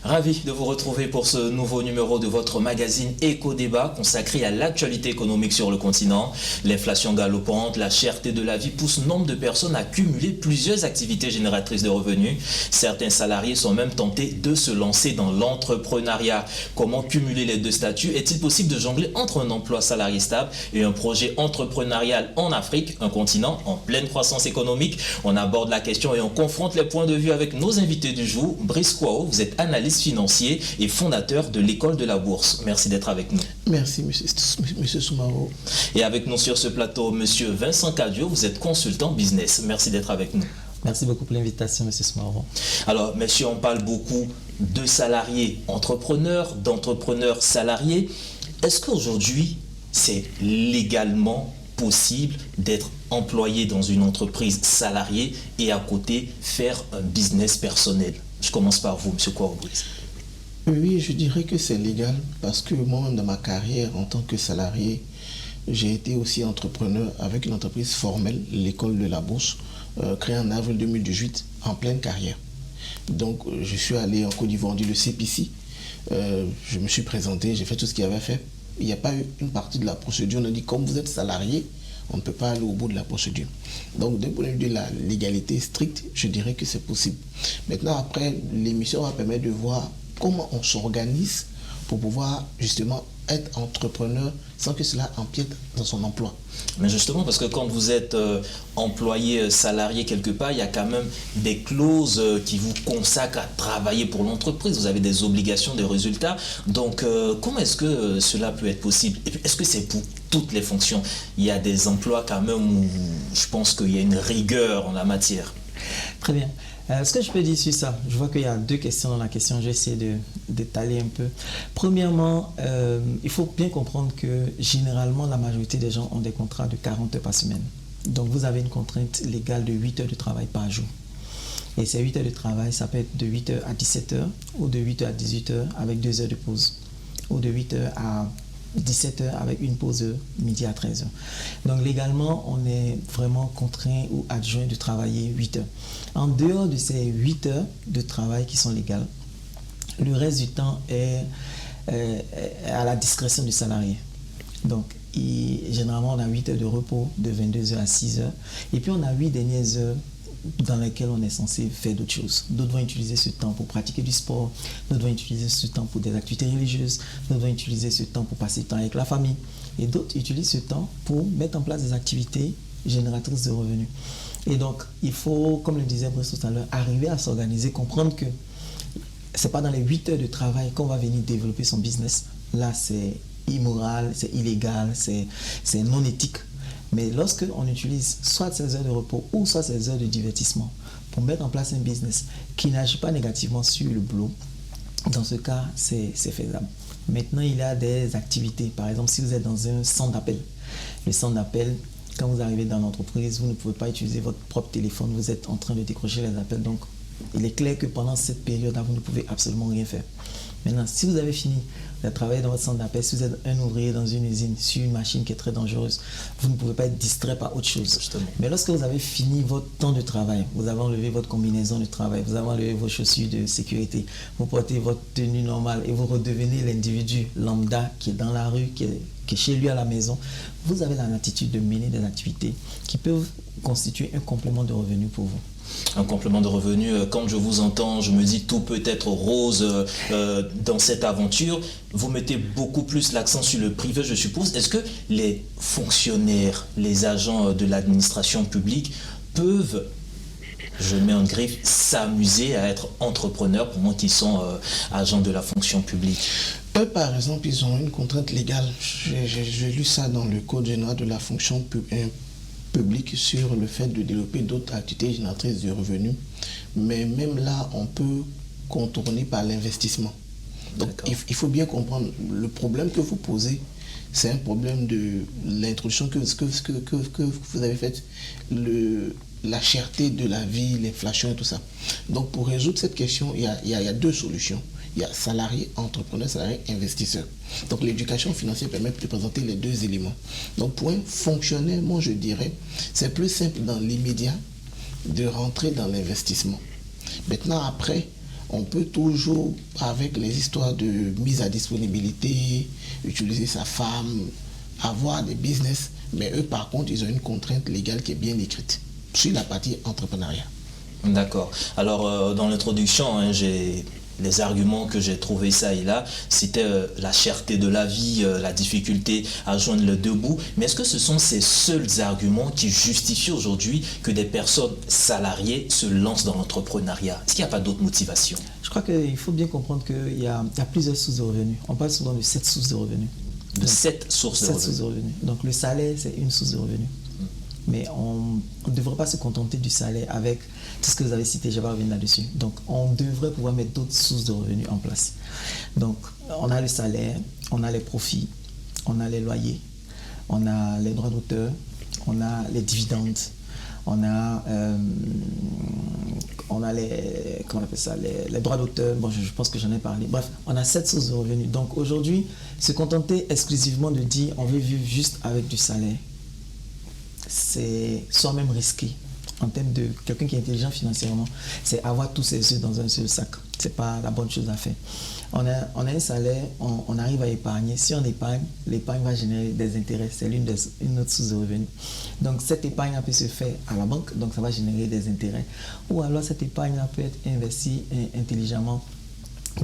Ravi de vous retrouver pour ce nouveau numéro de votre magazine Éco-Débat consacré à l'actualité économique sur le continent. L'inflation galopante, la cherté de la vie pousse nombre de personnes à cumuler plusieurs activités génératrices de revenus. Certains salariés sont même tentés de se lancer dans l'entrepreneuriat. Comment cumuler les deux statuts? Est-il possible de jongler entre un emploi salarié stable et un projet entrepreneurial en Afrique, un continent en pleine croissance économique? On aborde la question et on confronte les points de vue avec nos invités du jour. Brice Kouao, vous êtes analyste financier et fondateur de l'école de la bourse. Merci d'être avec nous. Merci, monsieur Soumaro. Et avec nous sur ce plateau, monsieur Vincent Cadio, vous êtes consultant business. Merci d'être avec nous. Merci beaucoup pour l'invitation, monsieur Soumaro. Alors, messieurs, on parle beaucoup de salariés entrepreneurs, d'entrepreneurs salariés. Est-ce qu'aujourd'hui, c'est légalement possible d'être employé dans une entreprise salariée et à côté faire un business personnel? Je commence par vous, M. Kouao. Oui, je dirais que c'est légal parce que moi, dans ma carrière en tant que salarié, j'ai été aussi entrepreneur avec une entreprise formelle, l'école de la bourse, créée en avril 2018, en pleine carrière. Donc, je suis allé en Côte d'Ivoire, on dit le CPC. Je me suis présenté, j'ai fait tout ce qu'il y avait à faire. Il n'y a pas eu une partie de la procédure. On a dit, comme vous êtes salarié, on ne peut pas aller au bout de la procédure. Donc, d'un point de vue de la légalité stricte, je dirais que c'est possible. Maintenant, après, l'émission va permettre de voir comment on s'organise pour pouvoir justement être entrepreneur sans que cela empiète dans son emploi. Mais justement, parce que quand vous êtes employé salarié quelque part, il y a quand même des clauses qui vous consacrent à travailler pour l'entreprise. Vous avez des obligations, des résultats. Donc, comment est-ce que cela peut être possible? Et puis, est-ce que c'est pour toutes les fonctions? Il y a des emplois quand même où je pense qu'il y a une rigueur en la matière. Très bien. Ce que je peux dire sur ça, je vois qu'il y a deux questions dans la question, je vais essayer de d'étaler un peu. Premièrement, il faut bien comprendre que généralement, la majorité des gens ont des contrats de 40 heures par semaine. Donc, vous avez une contrainte légale de 8 heures de travail par jour. Et ces 8 heures de travail, ça peut être de 8 heures à 17 heures ou de 8 heures à 18 heures avec 2 heures de pause. Ou de 8 heures à 17 heures avec une pause de midi à 13 heures. Donc légalement, on est vraiment contraint ou adjoint de travailler 8 heures. En dehors de ces 8 heures de travail qui sont légales, le reste du temps est à la discrétion du salarié. Donc généralement, on a 8 heures de repos de 22 heures à 6 heures. Et puis on a 8 dernières heures dans lesquelles on est censé faire d'autres choses. D'autres vont utiliser ce temps pour pratiquer du sport, d'autres vont utiliser ce temps pour des activités religieuses, d'autres vont utiliser ce temps pour passer du temps avec la famille, et d'autres utilisent ce temps pour mettre en place des activités génératrices de revenus. Et donc, il faut, comme le disait Brice tout à l'heure, arriver à s'organiser, comprendre que ce n'est pas dans les 8 heures de travail qu'on va venir développer son business. Là, c'est immoral, c'est illégal, c'est non éthique. Mais lorsque on utilise soit ces heures de repos ou soit ces heures de divertissement pour mettre en place un business qui n'agit pas négativement sur le boulot, dans ce cas, c'est faisable. Maintenant, il y a des activités. Par exemple, si vous êtes dans un centre d'appel, le centre d'appel, quand vous arrivez dans l'entreprise, vous ne pouvez pas utiliser votre propre téléphone, vous êtes en train de décrocher les appels. Donc, il est clair que pendant cette période-là, vous ne pouvez absolument rien faire. Maintenant, si vous avez fini de travailler dans votre centre d'appel, si vous êtes un ouvrier dans une usine, sur une machine qui est très dangereuse, vous ne pouvez pas être distrait par autre chose. Justement. Mais lorsque vous avez fini votre temps de travail, vous avez enlevé votre combinaison de travail, vous avez enlevé vos chaussures de sécurité, vous portez votre tenue normale et vous redevenez l'individu lambda qui est dans la rue, qui est chez lui à la maison, vous avez l'attitude de mener des activités qui peuvent constituer un complément de revenu pour vous. Un complément de revenu, quand je vous entends, je me dis tout peut être rose dans cette aventure. Vous mettez beaucoup plus l'accent sur le privé, je suppose. Est-ce que les fonctionnaires, les agents de l'administration publique peuvent, je mets en griffe, s'amuser à être entrepreneurs pour moi qui sont agents de la fonction publique? Eux, par exemple, ils ont une contrainte légale. J'ai lu ça dans le Code général de la fonction publique sur le fait de développer d'autres activités génératrices de revenus. Mais même là, on peut contourner par l'investissement. Donc, il faut bien comprendre, le problème que vous posez, c'est un problème de l'introduction que vous avez faite, la cherté de la vie, l'inflation et tout ça. Donc, pour résoudre cette question, il y a deux solutions. Il y a salarié, entrepreneur, salarié, investisseur. Donc l'éducation financière permet de présenter les deux éléments. Donc pour un fonctionnaire, moi je dirais, c'est plus simple dans l'immédiat de rentrer dans l'investissement. Maintenant après, On peut toujours, avec les histoires de mise à disponibilité, utiliser sa femme, avoir des business, mais eux, par contre, ils ont une contrainte légale qui est bien écrite sur la partie entrepreneuriat. D'accord. Alors, dans l'introduction, hein, les arguments que j'ai trouvés ça et là, c'était la cherté de la vie, la difficulté à joindre les deux bouts. Mais est-ce que ce sont ces seuls arguments qui justifient aujourd'hui que des personnes salariées se lancent dans l'entrepreneuriat? Est-ce qu'il n'y a pas d'autres motivations? Je crois qu'il faut bien comprendre qu'il y a plusieurs sources de revenus. On parle souvent de 7 sources de revenus. De 7 sources de revenus. Donc le salaire, c'est une source de revenus. Mais on ne devrait pas se contenter du salaire avec tout ce que vous avez cité, je vais revenir là-dessus. Donc on devrait pouvoir mettre d'autres sources de revenus en place. Donc on a le salaire, on a les profits, on a les loyers, on a les droits d'auteur, on a les dividendes, on a les, comment on appelle ça, les droits d'auteur, bon je pense que j'en ai parlé. Bref, on a 7 sources de revenus. Donc aujourd'hui, se contenter exclusivement de dire on veut vivre juste avec du salaire, c'est soi-même risqué. En termes de quelqu'un qui est intelligent financièrement, c'est avoir tous ses œufs dans un seul sac. Ce n'est pas la bonne chose à faire. On a un salaire, on arrive à épargner. Si on épargne, l'épargne va générer des intérêts. C'est une autre source de revenus. Donc cette épargne peut se faire à la banque, donc ça va générer des intérêts. Ou alors cette épargne peut être investie intelligemment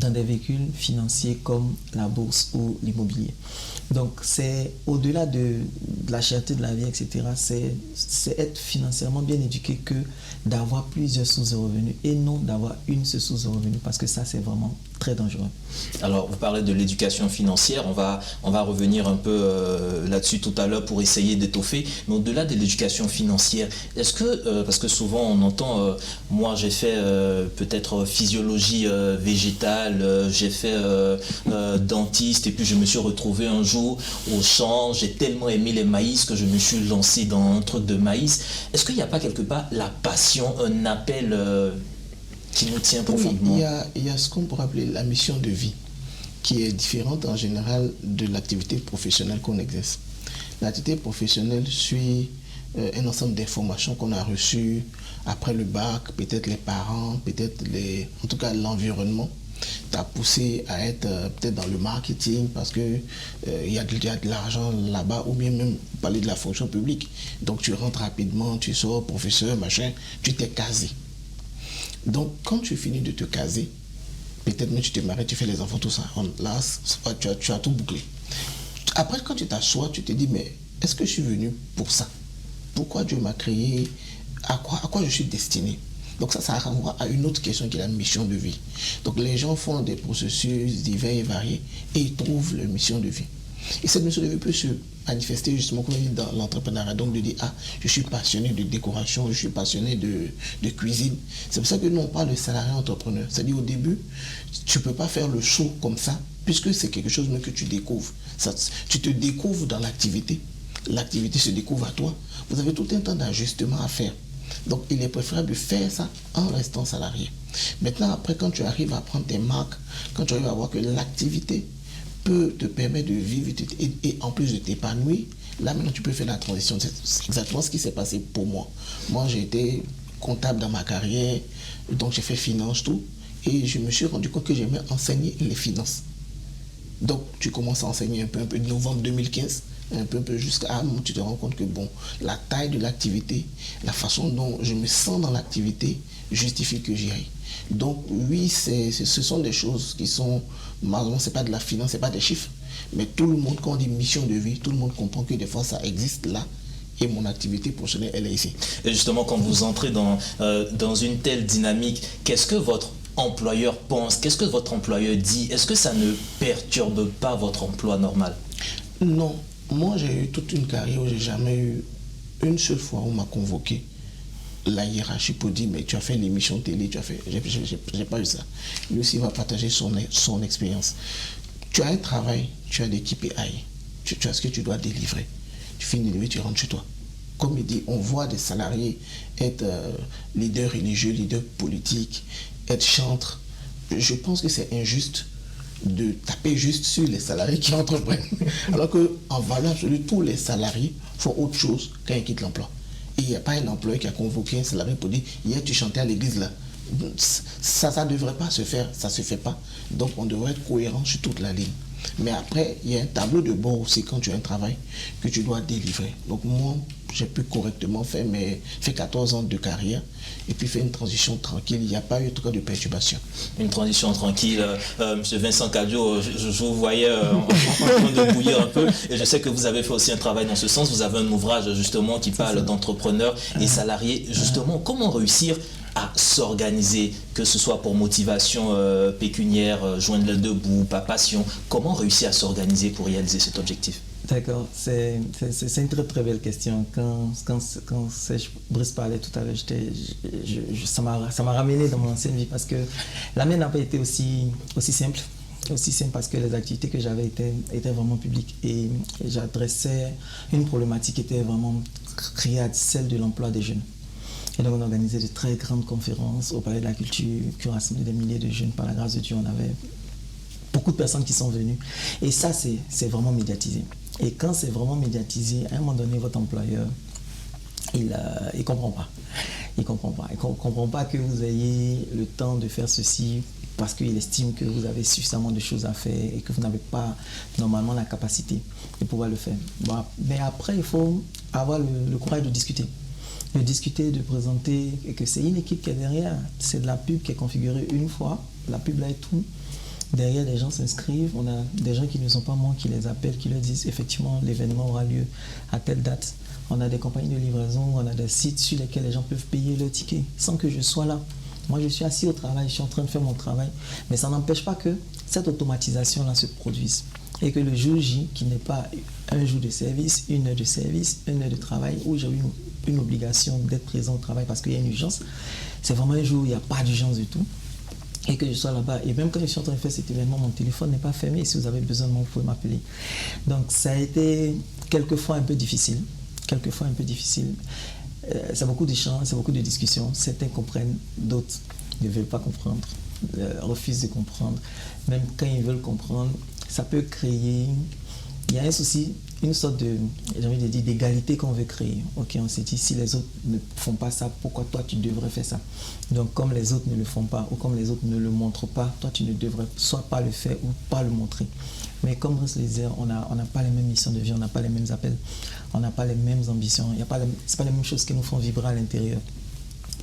dans des véhicules financiers comme la bourse ou l'immobilier. Donc c'est au-delà de la cherté de la vie, etc. C'est être financièrement bien éduqué que d'avoir plusieurs sources de revenus et non d'avoir une seule source de revenus, parce que ça c'est vraiment très dangereux. Alors vous parlez de l'éducation financière, on va revenir un peu là-dessus tout à l'heure pour essayer d'étoffer, mais au-delà de l'éducation financière, est-ce que, parce que souvent on entend, moi j'ai fait peut-être physiologie végétale, j'ai fait dentiste et puis je me suis retrouvé un jour au champ, j'ai tellement aimé les maïs que je me suis lancé dans un truc de maïs. Est-ce qu'il n'y a pas quelque part la passion, un appel qui nous tient profondément? Il y a ce qu'on pourrait appeler la mission de vie, qui est différente en général de l'activité professionnelle qu'on exerce. L'activité professionnelle suit un ensemble d'informations qu'on a reçues après le bac, peut-être les parents, peut-être en tout cas l'environnement t'a poussé à être peut-être dans le marketing parce que il y a de l'argent là-bas, ou bien même parler de la fonction publique. Donc tu rentres rapidement, tu sors, professeur, machin, tu t'es casé. Donc quand tu finis de te caser, peut-être même tu te maries, tu fais les enfants, tout ça, là tu as tout bouclé. Après quand tu t'assois, tu te dis mais est-ce que je suis venu pour ça? Pourquoi Dieu m'a créé? À quoi je suis destiné? Donc ça renvoie à une autre question qui est la mission de vie. Donc les gens font des processus divers et variés et ils trouvent leur mission de vie. Et cette mission de vie peut se manifester justement comme on dit dans l'entrepreneuriat. Donc de dire, ah, je suis passionné de décoration, je suis passionné de cuisine. C'est pour ça que nous on parle de salarié entrepreneur. C'est-à-dire au début, tu ne peux pas faire le saut comme ça, puisque c'est quelque chose même que tu découvres. Tu te découvres dans l'activité. L'activité se découvre à toi. Vous avez tout un temps d'ajustement à faire. Donc, il est préférable de faire ça en restant salarié. Maintenant, après, quand tu arrives à prendre tes marques, quand tu arrives à voir que l'activité peut te permettre de vivre et en plus de t'épanouir, là, maintenant, tu peux faire la transition. C'est exactement ce qui s'est passé pour moi. Moi, j'ai été comptable dans ma carrière, donc j'ai fait finance, tout, et je me suis rendu compte que j'aimais enseigner les finances. Donc, tu commences à enseigner un peu de novembre 2015, un peu jusqu'à un moment où tu te rends compte que bon, la taille de l'activité, la façon dont je me sens dans l'activité justifie que j'y aille. Donc oui, ce sont des choses qui sont, malheureusement, c'est pas de la finance, c'est pas des chiffres, mais tout le monde, quand on dit mission de vie, tout le monde comprend que des fois ça existe là. Et mon activité professionnelle, elle est ici. Et justement, quand vous entrez dans une telle dynamique, qu'est-ce que votre employeur pense? Qu'est-ce que votre employeur dit? Est-ce que ça ne perturbe pas votre emploi normal? Non. Moi, j'ai eu toute une carrière où j'ai jamais eu une seule fois où on m'a convoqué la hiérarchie pour dire mais tu as fait l'émission télé, tu as fait... J'ai pas eu ça. Lui aussi va partager son expérience. Tu as un travail, tu as des KPI, tu as ce que tu dois délivrer. Tu finis de délivrer, tu rentres chez toi. Comme il dit, on voit des salariés être leaders religieux, leaders politiques, être chantres. Je pense que c'est injuste de taper juste sur les salariés qui entreprennent. Alors qu'en valeur absolue, tous les salariés font autre chose quand ils quittent l'emploi. Et il n'y a pas un employeur qui a convoqué un salarié pour dire « Hier, tu chantais à l'église là, Ça ne devrait pas se faire, ça ne se fait pas. Donc on devrait être cohérent sur toute la ligne. Mais après, il y a un tableau de bord aussi quand tu as un travail que tu dois délivrer. Donc moi, j'ai pu correctement faire 14 ans de carrière et puis faire une transition tranquille. Il n'y a pas eu trop de perturbations. Une transition tranquille. Monsieur Vincent Cadio, je vous voyais en train de bouillir un peu. Et je sais que vous avez fait aussi un travail dans ce sens. Vous avez un ouvrage justement qui parle d'entrepreneurs et salariés. Justement, comment réussir à s'organiser, que ce soit pour motivation pécuniaire, joindre les deux bouts, pas passion. Comment réussir à s'organiser pour réaliser cet objectif? D'accord, c'est une très très belle question. Quand Brice parlait tout à l'heure, ça m'a ramené dans mon ancienne vie parce que la mienne n'a pas été aussi simple. Aussi simple parce que les activités que j'avais étaient vraiment publiques et j'adressais une problématique qui était vraiment créée, celle de l'emploi des jeunes. Et donc on organisait de très grandes conférences au Palais de la Culture qui ont rassemblé des milliers de jeunes. Par la grâce de Dieu, on avait beaucoup de personnes qui sont venues. Et ça, c'est vraiment médiatisé. Et quand c'est vraiment médiatisé, à un moment donné, votre employeur, il ne comprend pas. Il ne comprend pas que vous ayez le temps de faire ceci parce qu'il estime que vous avez suffisamment de choses à faire et que vous n'avez pas normalement la capacité de pouvoir le faire. Bon, mais après, il faut avoir le courage de discuter. De discuter, de présenter, et que c'est une équipe qui est derrière. C'est de la pub qui est configurée une fois. La pub là est tout. Derrière, les gens s'inscrivent. On a des gens qui ne sont pas morts, qui les appellent, qui leur disent effectivement l'événement aura lieu à telle date. On a des compagnies de livraison, on a des sites sur lesquels les gens peuvent payer leur ticket sans que je sois là. Moi, je suis assis au travail, je suis en train de faire mon travail. Mais ça n'empêche pas que cette automatisation-là se produise. Et que le jour J, qui n'est pas un jour de service, une heure de service, une heure de travail, où j'ai eu une obligation d'être présent au travail parce qu'il y a une urgence, c'est vraiment un jour où il n'y a pas d'urgence du tout. Et que je sois là-bas. Et même quand je suis en train de faire cet événement, mon téléphone n'est pas fermé. Si vous avez besoin de moi, vous pouvez m'appeler. Donc ça a été quelquefois un peu difficile. C'est beaucoup d'échanges, c'est beaucoup de discussions. Certains comprennent, d'autres ne veulent pas comprendre, refusent de comprendre. Même quand ils veulent comprendre, ça peut créer... Il y a un souci, une sorte de, j'ai envie de dire, d'égalité qu'on veut créer. Ok, on s'est dit, si les autres ne font pas ça, pourquoi toi tu devrais faire ça? Donc comme les autres ne le font pas ou comme les autres ne le montrent pas, toi tu ne devrais soit pas le faire ou pas le montrer. Mais comme Brice le disait, on n'a pas les mêmes missions de vie, on n'a pas les mêmes appels, on n'a pas les mêmes ambitions, ce n'est pas les mêmes choses qui nous font vibrer à l'intérieur.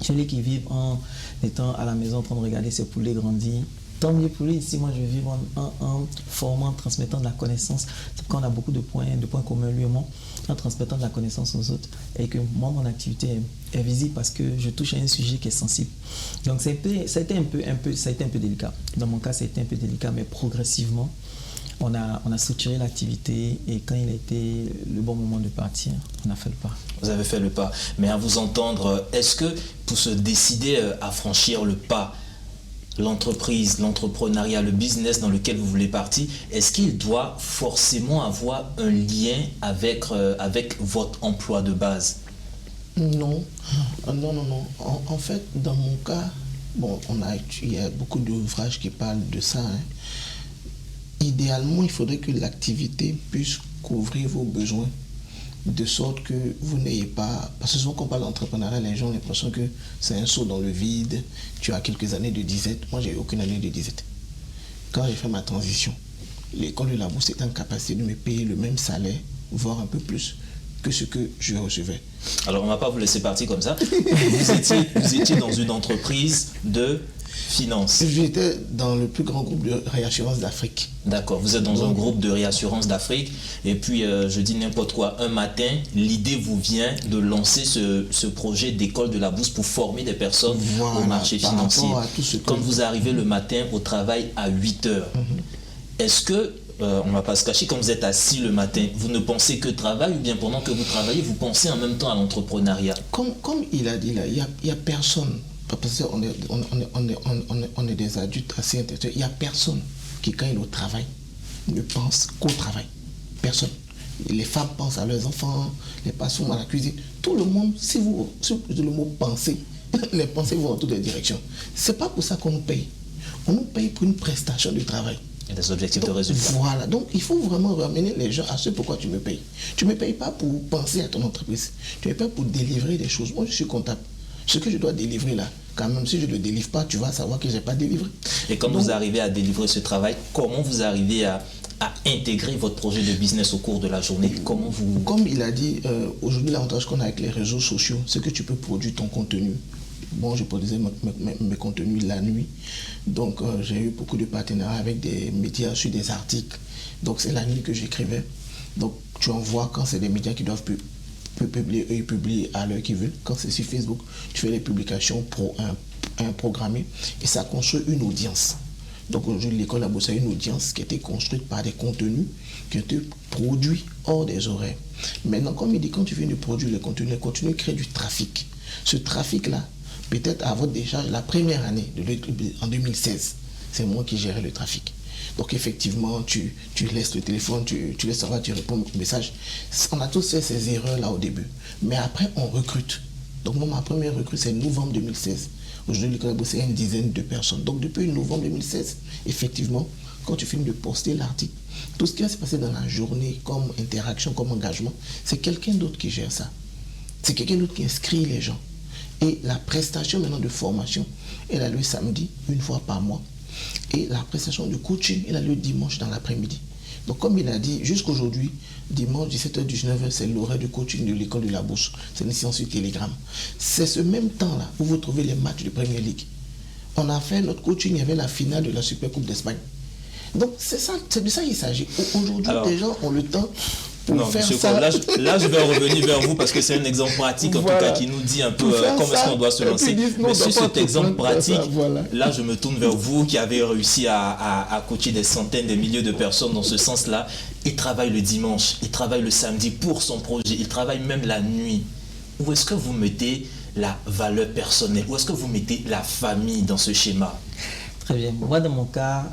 Celui qui vit en étant à la maison en train de regarder ses poulets grandir, tant mieux pour lui. Si moi je vis en formant, en transmettant de la connaissance, c'est pourquoi on a beaucoup de points communs, lui et moi, en transmettant de la connaissance aux autres. Et que moi, mon activité est visible parce que je touche à un sujet qui est sensible. Donc ça a été un peu délicat. Dans mon cas, ça a été un peu délicat, mais progressivement, on a structuré l'activité et quand il a été le bon moment de partir, on a fait le pas. Vous avez fait le pas. Mais à vous entendre, est-ce que pour se décider à franchir le pas, l'entreprise, l'entrepreneuriat, le business dans lequel vous voulez partir, est-ce qu'il doit forcément avoir un lien avec votre emploi de base? Non. En fait, dans mon cas, bon, il y a beaucoup d'ouvrages qui parlent de ça. Idéalement, il faudrait que l'activité puisse couvrir vos besoins de sorte que vous n'ayez pas... Parce que souvent quand on parle d'entrepreneuriat, les gens ont l'impression que c'est un saut dans le vide, tu as quelques années de disette. Moi, j'ai eu aucune année de disette. Quand j'ai fait ma transition, l'école de la bourse était en capacité de me payer le même salaire, voire un peu plus que ce que je recevais. Alors, on ne va pas vous laisser partir comme ça. Vous étiez dans une entreprise de finance. J'étais dans le plus grand groupe de réassurance d'Afrique. D'accord, vous êtes dans un groupe de réassurance d'Afrique et puis je dis n'importe quoi, un matin, l'idée vous vient de lancer ce projet d'école de la bourse pour former des personnes au marché financier. Quand vous arrivez le matin au travail à 8 heures, est-ce que, on ne va pas se cacher, quand vous êtes assis le matin, vous ne pensez que travail ou bien pendant que vous travaillez, vous pensez en même temps à l'entrepreneuriat? Comme il a dit là, il n'y a personne. Parce qu'on est des adultes assez intellectuels. Il n'y a personne qui, quand il est au travail, ne pense qu'au travail. Personne. Les femmes pensent à leurs enfants, les patrons à la cuisine. Tout le monde, si vous utilisez le mot penser, les pensées vont dans toutes les directions. Ce n'est pas pour ça qu'on nous paye. On nous paye pour une prestation de travail. Et des objectifs de résultat. Voilà. Donc, il faut vraiment ramener les gens à ce pourquoi tu me payes. Tu ne me payes pas pour penser à ton entreprise. Tu me payes pour délivrer des choses. Moi, je suis comptable. Ce que je dois délivrer là, quand même, si je ne le délivre pas, tu vas savoir que je n'ai pas délivré. Et quand vous arrivez à délivrer ce travail, comment vous arrivez à intégrer votre projet de business au cours de la journée? Comment vous... Comme il a dit, aujourd'hui, l'avantage qu'on a avec les réseaux sociaux, c'est que tu peux produire ton contenu. Bon, je produisais mes contenus la nuit. Donc, j'ai eu beaucoup de partenariats avec des médias sur des articles. Donc, c'est la nuit que j'écrivais. Donc, tu envoies quand c'est des médias qui doivent publier, eux, ils publient à l'heure qu'ils veulent. Quand c'est sur Facebook, tu fais les publications programmées et ça construit une audience. Donc, aujourd'hui, l'école a bossé une audience qui a été construite par des contenus qui ont été produits hors des horaires. Maintenant, comme il dit, quand tu viens de produire les contenus créent du trafic. Ce trafic-là, peut-être à votre décharge, la première année, en 2016, c'est moi qui gérais le trafic. Donc effectivement, tu laisses le téléphone, tu laisses savoir, tu réponds au message. On a tous fait ces erreurs-là au début. Mais après, on recrute. Donc moi, ma première recrute, c'est novembre 2016. Aujourd'hui, l'école a bossé une dizaine de personnes. Donc depuis novembre 2016, effectivement, quand tu finis de poster l'article, tout ce qui va se passer dans la journée, comme interaction, comme engagement, c'est quelqu'un d'autre qui gère ça. C'est quelqu'un d'autre qui inscrit les gens. Et la prestation maintenant de formation, elle a lieu samedi, une fois par mois. Et la prestation de coaching, elle a lieu dimanche dans l'après-midi. Donc comme il a dit, jusqu'aujourd'hui, dimanche 17h-19h, c'est l'horaire de coaching de l'école de la Bourse. C'est une séance sur Telegram. C'est ce même temps-là où vous trouvez les matchs de Premier League. On a fait notre coaching, il y avait la finale de la Super Coupe d'Espagne. Donc c'est de ça qu'il s'agit. Aujourd'hui, les gens ont le temps. Non, monsieur Cobb, là, je vais revenir vers vous parce que c'est un exemple pratique, en tout cas, qui nous dit un peu comment est-ce qu'on doit se lancer. Mais sur cet exemple pratique, là, je me tourne vers vous qui avez réussi à coacher des centaines, des milliers de personnes dans ce sens-là. Il travaille le dimanche, il travaille le samedi pour son projet, il travaille même la nuit. Où est-ce que vous mettez la valeur personnelle? Où est-ce que vous mettez la famille dans ce schéma? Très bien. Moi, dans mon cas,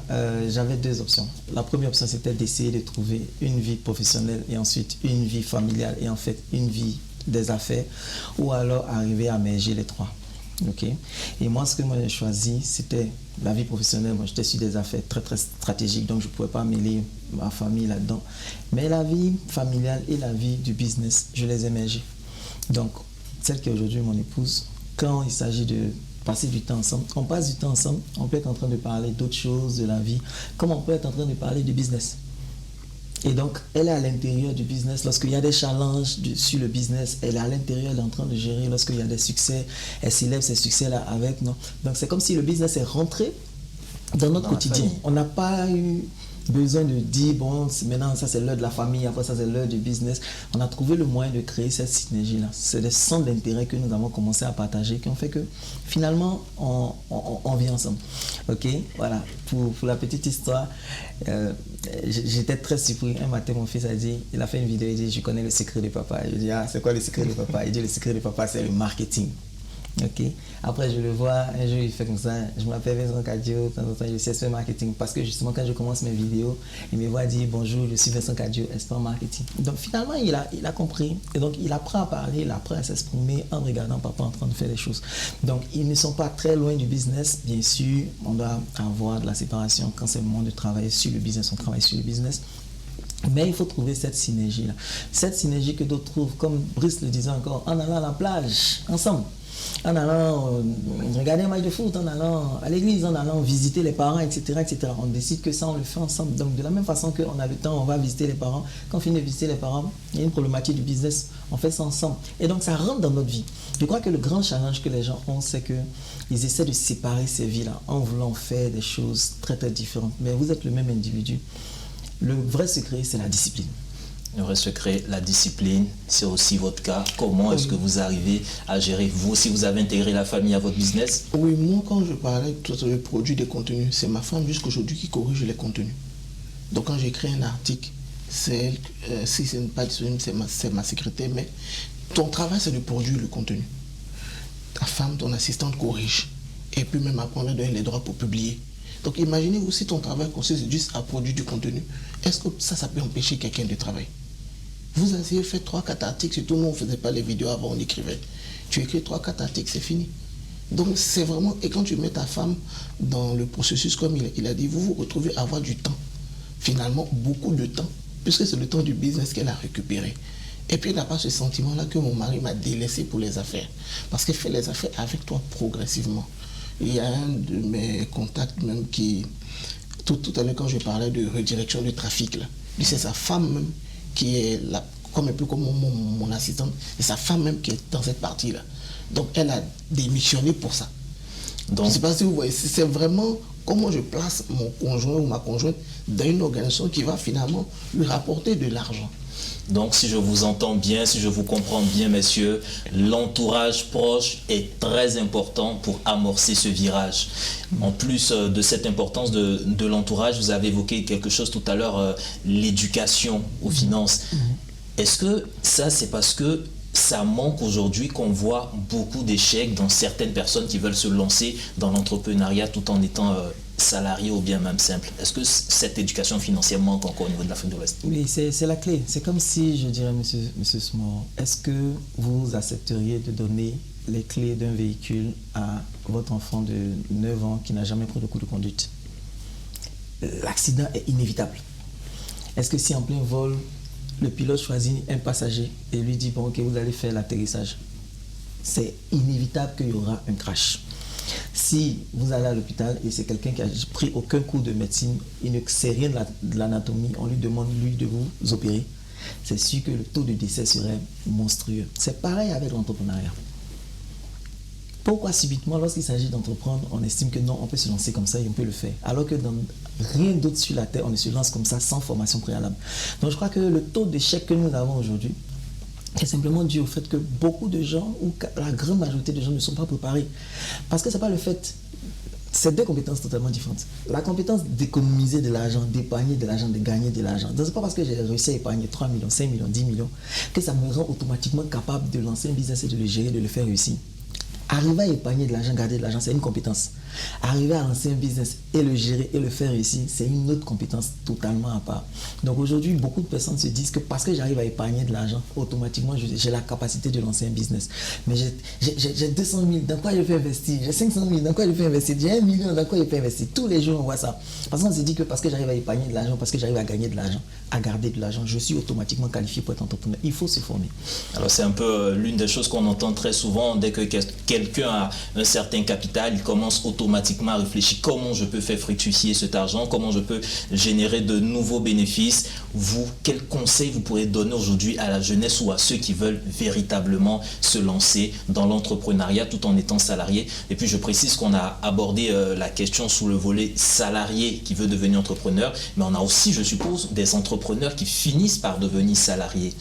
j'avais deux options. La première option, c'était d'essayer de trouver une vie professionnelle et ensuite une vie familiale et en fait une vie des affaires ou alors arriver à merger les trois. Okay? Et moi, ce que moi j'ai choisi, c'était la vie professionnelle. Moi, j'étais sur des affaires très, très stratégiques, donc je ne pouvais pas mêler ma famille là-dedans. Mais la vie familiale et la vie du business, je les ai mergées. Donc, celle qui est aujourd'hui mon épouse, quand il s'agit de passer du temps ensemble. On passe du temps ensemble, on peut être en train de parler d'autres choses de la vie, comme on peut être en train de parler du business. Et donc, elle est à l'intérieur du business. Lorsqu'il y a des challenges sur le business, elle est à l'intérieur, elle est en train de gérer. Lorsqu'il y a des succès, elle célèbre ces succès-là avec nous. Donc, c'est comme si le business est rentré dans notre quotidien. On n'a pas eu besoin de dire, bon, maintenant ça c'est l'heure de la famille, après ça c'est l'heure du business. On a trouvé le moyen de créer cette synergie-là. C'est des centres d'intérêt que nous avons commencé à partager qui ont fait que finalement on vit ensemble. Ok, voilà, pour la petite histoire, j'étais très surpris. Un matin, mon fils a dit, il a fait une vidéo, il dit, je connais le secret de papa. Je dis, ah, c'est quoi le secret de papa? Il dit, le secret de papa, c'est le marketing. Ok. Après, je le vois, un jour, il fait comme ça. Je m'appelle Vincent Cadio, de temps en temps, je suis expert marketing. Parce que justement, quand je commence mes vidéos, il me voit dire bonjour, je suis Vincent Cadio, expert marketing. Donc finalement, il a compris. Et donc, il apprend à parler, il apprend à s'exprimer en regardant papa en train de faire les choses. Donc, ils ne sont pas très loin du business. Bien sûr, on doit avoir de la séparation. Quand c'est le moment de travailler sur le business, on travaille sur le business. Mais il faut trouver cette synergie-là. Cette synergie que d'autres trouvent, comme Brice le disait encore, en allant à la plage, ensemble. En allant regarder un match de foot, en allant à l'église, en allant visiter les parents, etc., etc. On décide que ça, on le fait ensemble. Donc, de la même façon qu'on a le temps, on va visiter les parents. Quand on finit de visiter les parents, il y a une problématique du business, on fait ça ensemble. Et donc, ça rentre dans notre vie. Je crois que le grand challenge que les gens ont, c'est qu'ils essaient de séparer ces vies-là en voulant faire des choses très, très différentes. Mais vous êtes le même individu. Le vrai secret, c'est la discipline. Le vrai secret, la discipline, c'est aussi votre cas. Comment est-ce que vous arrivez à gérer, vous, si vous avez intégré la famille à votre business? Oui, moi, quand je parlais de produit des contenus, c'est ma femme jusqu'aujourd'hui qui corrige les contenus. Donc, quand j'écris un article, c'est elle, si ce n'est pas disponible, c'est ma secrétaire, mais ton travail, c'est de produire le contenu. Ta femme, ton assistante corrige. Et puis même après, on leur donne les droits pour publier. Donc, imaginez-vous si ton travail consiste juste à produire du contenu. Est-ce que ça peut empêcher quelqu'un de travailler? Vous avez fait 3-4 articles, surtout nous on ne faisait pas les vidéos avant, on écrivait. Tu écris 3-4 articles, c'est fini. Donc c'est vraiment, et quand tu mets ta femme dans le processus, comme il a dit, vous vous retrouvez à avoir du temps. Finalement, beaucoup de temps, puisque c'est le temps du business qu'elle a récupéré. Et puis, il n'a pas ce sentiment-là que mon mari m'a délaissé pour les affaires. Parce qu'il fait les affaires avec toi progressivement. Il y a un de mes contacts même qui, tout à l'heure quand je parlais de redirection de trafic, là, c'est sa femme même qui est là, comme un peu comme mon assistante, c'est sa femme même qui est dans cette partie-là. Donc, elle a démissionné pour ça. Donc, je ne sais pas si vous voyez, c'est vraiment comment je place mon conjoint ou ma conjointe dans une organisation qui va finalement lui rapporter de l'argent. Donc, si je vous entends bien, si je vous comprends bien, messieurs, l'entourage proche est très important pour amorcer ce virage. En plus de cette importance de l'entourage, vous avez évoqué quelque chose tout à l'heure, l'éducation aux finances. Est-ce que ça, c'est parce que ça manque aujourd'hui qu'on voit beaucoup d'échecs dans certaines personnes qui veulent se lancer dans l'entrepreneuriat tout en étant salariés ou bien même simples? Est-ce que cette éducation financière manque encore au niveau de l'Afrique de l'Ouest? Oui, c'est la clé. C'est comme si, je dirais, monsieur Small, est-ce que vous accepteriez de donner les clés d'un véhicule à votre enfant de 9 ans qui n'a jamais pris de cours de conduite? L'accident est inévitable. Est-ce que si en plein vol, le pilote choisit un passager et lui dit, bon, ok, vous allez faire l'atterrissage, c'est inévitable qu'il y aura un crash. Si vous allez à l'hôpital et c'est quelqu'un qui n'a pris aucun cours de médecine, il ne sait rien de l'anatomie, on lui demande, lui, de vous opérer, c'est sûr que le taux de décès serait monstrueux. C'est pareil avec l'entrepreneuriat. Pourquoi subitement, lorsqu'il s'agit d'entreprendre, on estime que non, on peut se lancer comme ça et on peut le faire, alors que dans rien d'autre sur la Terre, on ne se lance comme ça sans formation préalable. Donc je crois que le taux d'échec que nous avons aujourd'hui est simplement dû au fait que beaucoup de gens, ou la grande majorité des gens ne sont pas préparés. Parce que ce n'est pas le fait, c'est deux compétences totalement différentes. La compétence d'économiser de l'argent, d'épargner de l'argent, de gagner de l'argent. Ce n'est pas parce que j'ai réussi à épargner 3 millions, 5 millions, 10 millions, que ça me rend automatiquement capable de lancer un business et de le gérer, de le faire réussir. Arriver à épargner de l'argent, garder de l'argent, c'est une compétence. Arriver à lancer un business et le gérer et le faire réussir, c'est une autre compétence totalement à part. Donc aujourd'hui, beaucoup de personnes se disent que parce que j'arrive à épargner de l'argent, automatiquement, j'ai la capacité de lancer un business. Mais j'ai 200 000, dans quoi je peux investir? J'ai 500 000, dans quoi je peux investir? J'ai 1 million, dans quoi je peux investir? Tous les jours, on voit ça. Parce qu'on se dit que parce que j'arrive à épargner de l'argent, parce que j'arrive à gagner de l'argent, à garder de l'argent, je suis automatiquement qualifié pour être entrepreneur. Il faut se former. Alors c'est un peu l'une des choses qu'on entend très souvent, dès que quelqu'un a un certain capital, il commence automatiquement à réfléchir comment je peux faire fructifier cet argent, comment je peux générer de nouveaux bénéfices. Vous, quels conseils vous pourrez donner aujourd'hui à la jeunesse ou à ceux qui veulent véritablement se lancer dans l'entrepreneuriat tout en étant salarié? Et puis je précise qu'on a abordé la question sous le volet salarié qui veut devenir entrepreneur, mais on a aussi, je suppose, des entrepreneurs qui finissent par devenir salariés.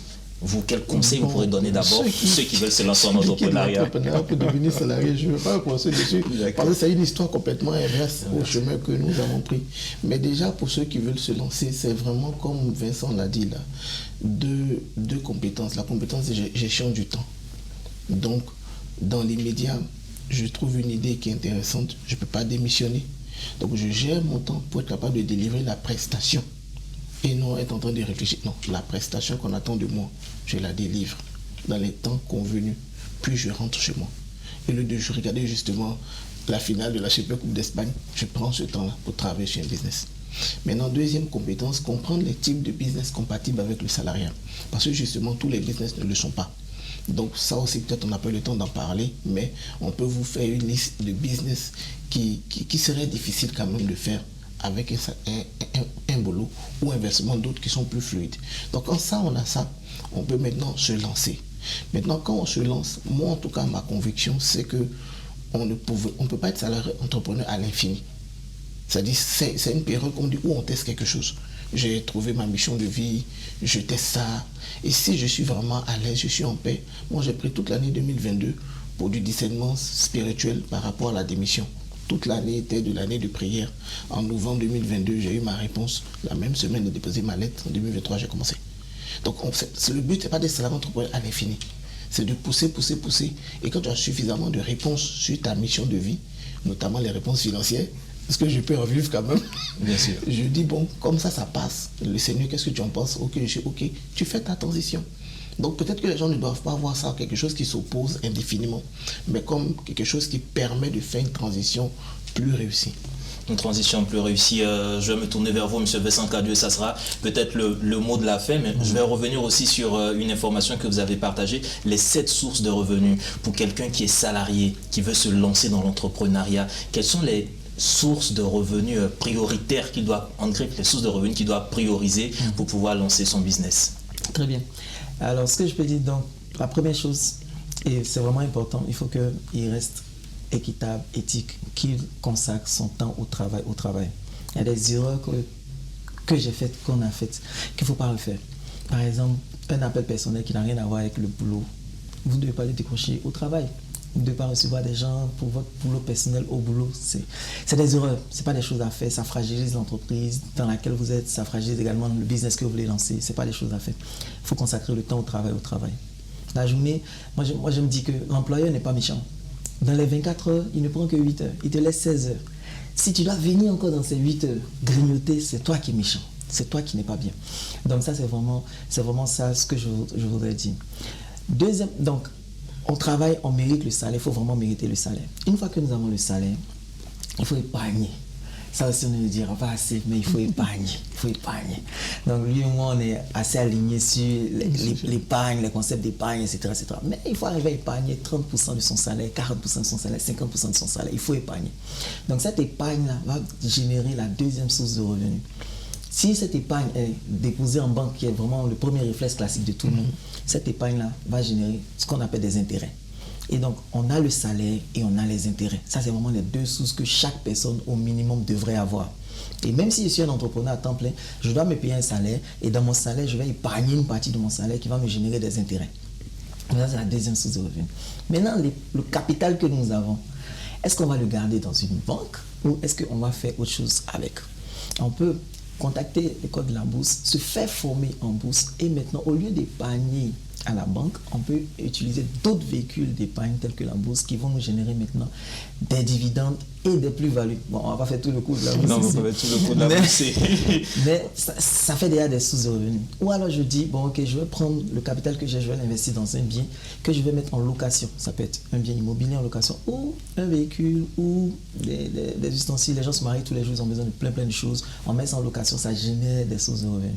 Vous, quels conseils vous pourrez donner d'abord ceux qui veulent se lancer en entrepreneuriat? L'entrepreneuriat peut devenir salarié, je ne veux pas penser dessus, parce que c'est une histoire complètement inverse au chemin que nous avons pris. Mais déjà, pour ceux qui veulent se lancer, c'est vraiment, comme Vincent l'a dit là, deux compétences. La compétence de gestion du temps. Donc, dans l'immédiat, je trouve une idée qui est intéressante, je ne peux pas démissionner. Donc, je gère mon temps pour être capable de délivrer la prestation. Et non être en train de réfléchir. Non, la prestation qu'on attend de moi, je la délivre dans les temps convenus. Puis je rentre chez moi. Et le lieu de regarder justement la finale de la Super Coupe d'Espagne, je prends ce temps-là pour travailler sur un business. Maintenant, deuxième compétence, comprendre les types de business compatibles avec le salariat. Parce que justement, tous les business ne le sont pas. Donc ça aussi, peut-être on n'a pas le temps d'en parler, mais on peut vous faire une liste de business qui serait difficile quand même de faire avec un boulot ou inversement d'autres qui sont plus fluides. Donc quand ça, on a ça, on peut maintenant se lancer. Maintenant, quand on se lance, moi en tout cas, ma conviction, c'est que on ne peut pas être salarié entrepreneur à l'infini. C'est-à-dire, c'est une période qu'on dit où on teste quelque chose. J'ai trouvé ma mission de vie, je teste ça. Et si je suis vraiment à l'aise, je suis en paix, moi j'ai pris toute l'année 2022 pour du discernement spirituel par rapport à la démission. Toute l'année était de l'année de prière. En novembre 2022, j'ai eu ma réponse. La même semaine de déposer ma lettre, en 2023, j'ai commencé. Donc, le but, ce n'est pas d'être salarié entrepreneur à l'infini. C'est de pousser. Et quand tu as suffisamment de réponses sur ta mission de vie, notamment les réponses financières, parce que je peux en vivre quand même. Bien sûr. Je dis, bon, comme ça passe. Le Seigneur, qu'est-ce que tu en penses? Ok, je suis ok. Tu fais ta transition. Donc peut-être que les gens ne doivent pas voir ça quelque chose qui s'oppose indéfiniment, mais comme quelque chose qui permet de faire une transition plus réussie. Une transition plus réussie. Je vais me tourner vers vous, M. Vincent Cadieux. Ça sera peut-être le mot de la fin, mais je vais revenir aussi sur une information que vous avez partagée, les 7 sources de revenus pour quelqu'un qui est salarié, qui veut se lancer dans l'entrepreneuriat. Quelles sont les sources de revenus prioritaires qu'il doit, en grec, les sources de revenus qu'il doit prioriser pour pouvoir lancer son business? Très bien. Alors, ce que je peux dire, donc, la première chose, et c'est vraiment important, il faut qu'il reste équitable, éthique, qu'il consacre son temps au travail. Il y a des erreurs que j'ai faites, qu'on a faites, qu'il ne faut pas refaire. Par exemple, un appel personnel qui n'a rien à voir avec le boulot. Vous ne devez pas le décrocher au travail. Vous ne devez pas recevoir des gens pour votre boulot personnel au boulot. C'est des erreurs, ce n'est pas des choses à faire. Ça fragilise l'entreprise dans laquelle vous êtes, ça fragilise également le business que vous voulez lancer. Ce n'est pas des choses à faire. Il faut consacrer le temps au travail. La journée, moi je me dis que l'employeur n'est pas méchant. Dans les 24 heures, il ne prend que 8 heures. Il te laisse 16 heures. Si tu dois venir encore dans ces 8 heures, grignoter, c'est toi qui es méchant. C'est toi qui n'es pas bien. Donc ça, c'est vraiment ça ce que je voudrais dire. Deuxième, donc, on travaille, on mérite le salaire. Il faut vraiment mériter le salaire. Une fois que nous avons le salaire, il faut épargner. Ça aussi, on ne le dira pas assez, mais il faut épargner. Donc, lui et moi, on est assez alignés sur l'épargne, les concepts d'épargne, etc., etc. Mais il faut arriver à épargner 30% de son salaire, 40% de son salaire, 50% de son salaire. Il faut épargner. Donc, cette épargne-là va générer la deuxième source de revenus. Si cette épargne est déposée en banque, qui est vraiment le premier réflexe classique de tout le monde, cette épargne-là va générer ce qu'on appelle des intérêts. Et donc, on a le salaire et on a les intérêts. Ça, c'est vraiment les 2 sources que chaque personne, au minimum, devrait avoir. Et même si je suis un entrepreneur à temps plein, je dois me payer un salaire. Et dans mon salaire, je vais épargner une partie de mon salaire qui va me générer des intérêts. Ça, c'est la deuxième source de revenus. Maintenant, le capital que nous avons, est-ce qu'on va le garder dans une banque ou est-ce qu'on va faire autre chose avec? On peut contacter l'école de la bourse, se faire former en bourse et maintenant, au lieu d'épargner à la banque, on peut utiliser d'autres véhicules d'épargne tels que la bourse qui vont nous générer maintenant des dividendes et des plus-values. Bon, on va pas faire tout le coup de la bourse. Non, on va faire tout le coup de la bourse. Mais ça fait déjà des sources de revenus. Ou alors je dis, bon ok, je vais prendre le capital que j'ai, je vais l'investir dans un bien que je vais mettre en location. Ça peut être un bien immobilier en location ou un véhicule ou des ustensiles. Les gens se marient tous les jours, ils ont besoin de plein de choses. On met ça en location, ça génère des sources de revenus.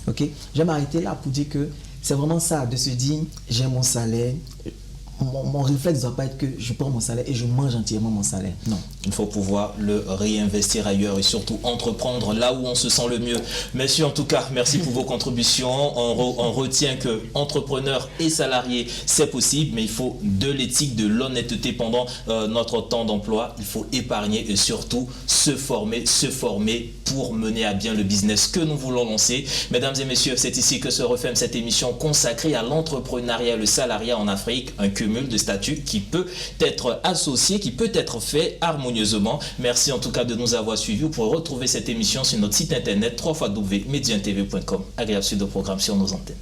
Ok, je vais m'arrêter là pour dire que c'est vraiment ça, de se dire, j'ai mon salaire, mon réflexe ne doit pas être que je prends mon salaire et je mange entièrement mon salaire. Non. Il faut pouvoir le réinvestir ailleurs et surtout entreprendre là où on se sent le mieux. Messieurs, en tout cas, merci pour vos contributions. On retient que entrepreneur et salarié, c'est possible, mais il faut de l'éthique, de l'honnêteté pendant notre temps d'emploi. Il faut épargner et surtout se former pour mener à bien le business que nous voulons lancer. Mesdames et messieurs, c'est ici que se referme cette émission consacrée à l'entrepreneuriat et le salariat en Afrique, un cumul de statuts qui peut être associé, qui peut être fait harmonieusement. Merci en tout cas de nous avoir suivis. Vous pourrez retrouver cette émission sur notre site internet www.mediantv.com. Agréable suite de programme sur nos antennes.